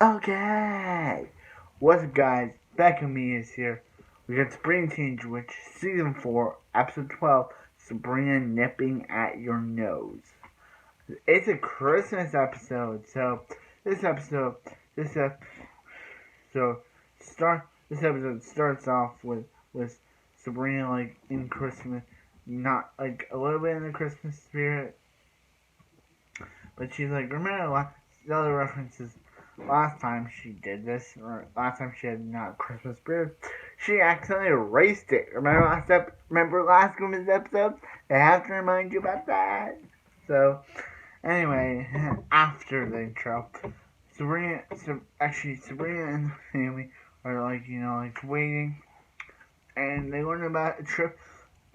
Okay! What's up, guys? Back with me is here. We got Spring Change Witch, Season 4, Episode 12, Sabrina Nipping at Your Nose. It's a Christmas episode, so this episode, this ep- so start this episode starts off with Sabrina like in Christmas, not like a little bit in the Christmas spirit, but she's like, remember the other references last time she did this, or last time she had not Christmas spirit, she accidentally erased it. Remember last Christmas episode? I have to remind you about that. So anyway, after the intro, Sabrina and Naomi are like waiting, and they learn about a trip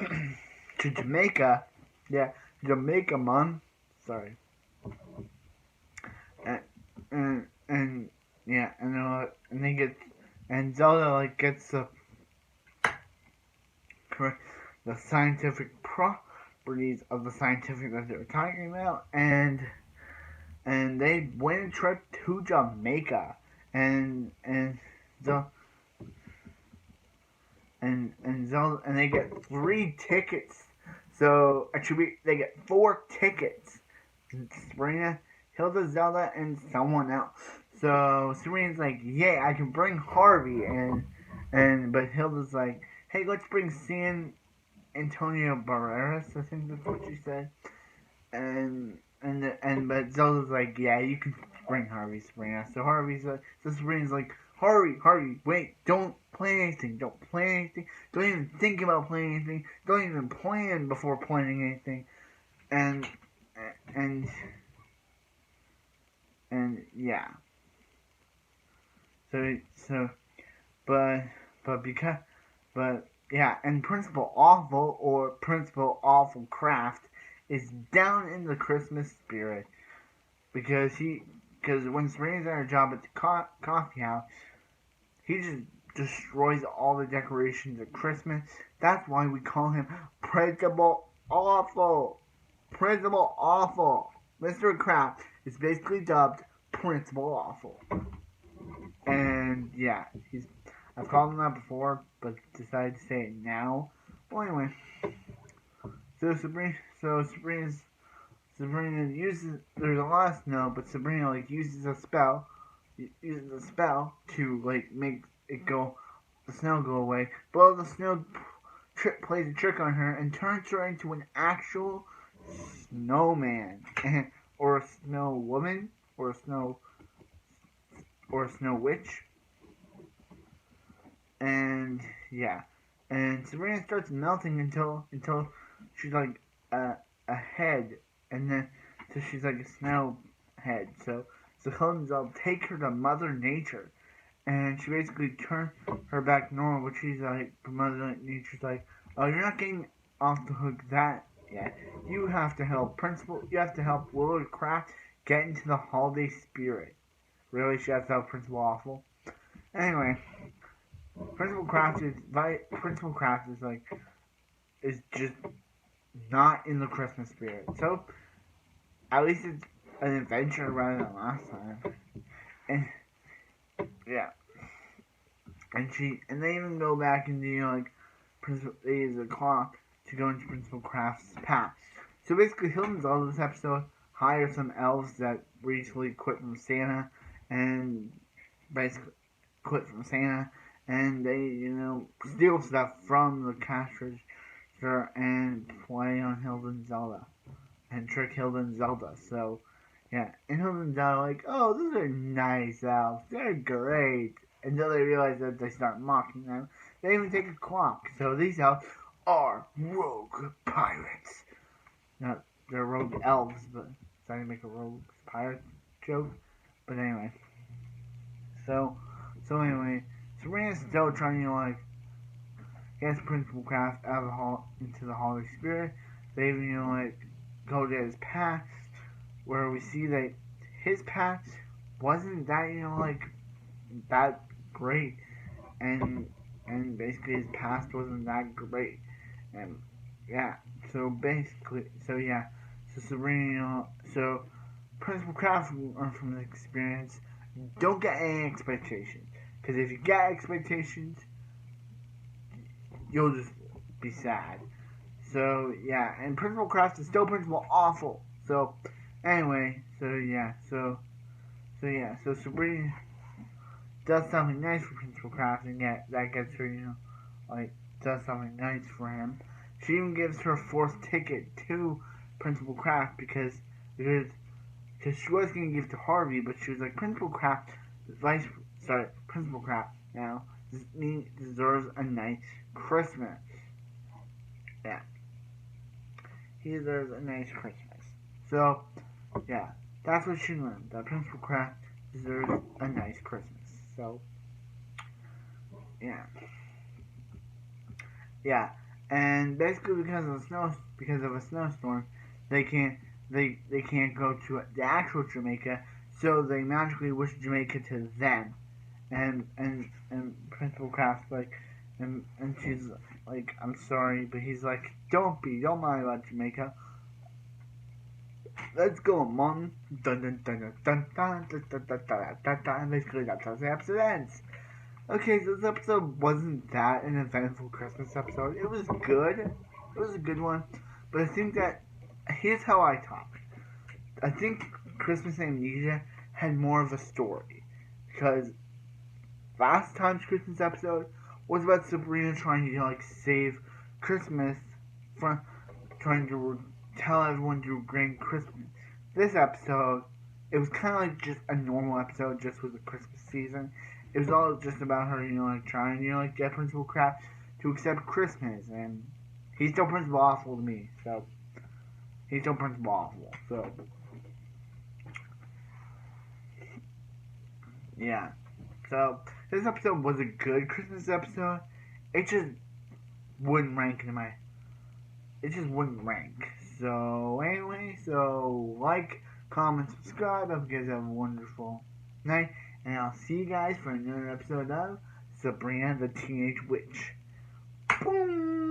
to Jamaica. Yeah, Jamaica, Mom. Sorry. And and yeah, and they get, and Zelda like gets the scientific properties of the scientific that they were talking about, and they win a trip to Jamaica, and Zelda and Zelda, and they get 3 tickets. So actually, they get 4 tickets. Sabrina, Hilda, Zelda, and someone else. So Serena's like, yeah, I can bring Harvey, but Hilda's like, hey, let's bring San Antonio Barreras. I think that's what she said. But Zelda's like, yeah, you can bring Harvey, Sabrina. So Serena's like, Harvey, wait, don't plan anything. Don't plan anything. Don't even think about planning anything. Don't even plan before planning anything. And and yeah. So but because but yeah, and Principal Awful, or Principal Awful Kraft, is down in the Christmas spirit because when Serena's at her job at the coffee house, he just destroys all the decorations of Christmas. That's why we call him Principal Awful. Principal Awful. Mr. Kraft is basically dubbed Principal Awful. And yeah, I've called him that before, but decided to say it now. Well, anyway, Sabrina uses, there's a lot of snow, but Sabrina like uses a spell to like make the snow go away. But the snow plays a trick on her and turns her into an actual snowman, or a snow woman, or a snow witch. And yeah, and Sabrina starts melting until she's like a head, and then so she's like a snow head. So I'll take her to Mother Nature, and she basically turns her back normal. But she's like, Mother Nature's like, oh, you're not getting off the hook that yet. You have to help Willard Kraft get into the holiday spirit. Really, she has to help Principal Awful. Anyway, Principal Kraft is just not in the Christmas spirit. So at least it's an adventure rather than last time. And yeah, and they even go back and they use a clock to go into Principal Kraft's past. So basically, Hilton's all this episode hire some elves that recently quit from Santa, and basically quit from Santa, and they steal stuff from the cash register and play on Hilda and Zelda and trick Hilda and Zelda. So yeah, and Hilda and Zelda are like, oh, those are nice elves, they're great. Until they realize that they start mocking them. They even take a clock. So these elves are rogue pirates. Now, they're rogue elves, but trying to make a rogue pirate joke. But anyway. So anyway, Sabrina's still trying to get Principal Kraft out of into the holiday spirit. They even go to his past, where we see that his past wasn't that that great, and basically his past wasn't that great, and yeah. So Sabrina, so Principal Kraft learned from the experience don't get any expectations. Because if you get expectations, you'll just be sad. So, yeah. And Principal Kraft is still Principal Awful. So, anyway. So Sabrina does something nice for Principal Kraft, and that gets her, does something nice for him. She even gives her fourth ticket to Principal Kraft because she was going to give it to Harvey, but she was like, Principal Kraft now deserves a nice Christmas. Yeah. He deserves a nice Christmas. So, yeah, that's what she learned, that Principal Kraft deserves a nice Christmas. So, yeah. Yeah. And basically because of a snowstorm, they can't go to the actual Jamaica, so they magically wish Jamaica to them. And Principal Kraft's like, and she's like, I'm sorry, but he's like, don't mind about Jamaica. Let's go, Mom. Dun dun dun dun dun dun dun dun dun dun dun. And basically that's how the episode ends. Okay, so this episode wasn't that an eventful Christmas episode. It was good. It was a good one. But I think that, here's how I talk. I think Christmas Amnesia had more of a story. Because last time's Christmas episode was about Sabrina trying to, save Christmas from trying to tell everyone to bring Christmas. This episode, it was kind of like just a normal episode, just with the Christmas season. It was all just about her, trying to, get Principal Kraft to accept Christmas, and he's still Principal Awful to me, so, yeah. So, this episode was a good Christmas episode. It just wouldn't rank So, anyway, like, comment, subscribe. I hope you guys have a wonderful night. And I'll see you guys for another episode of Sabrina the Teenage Witch. Boom!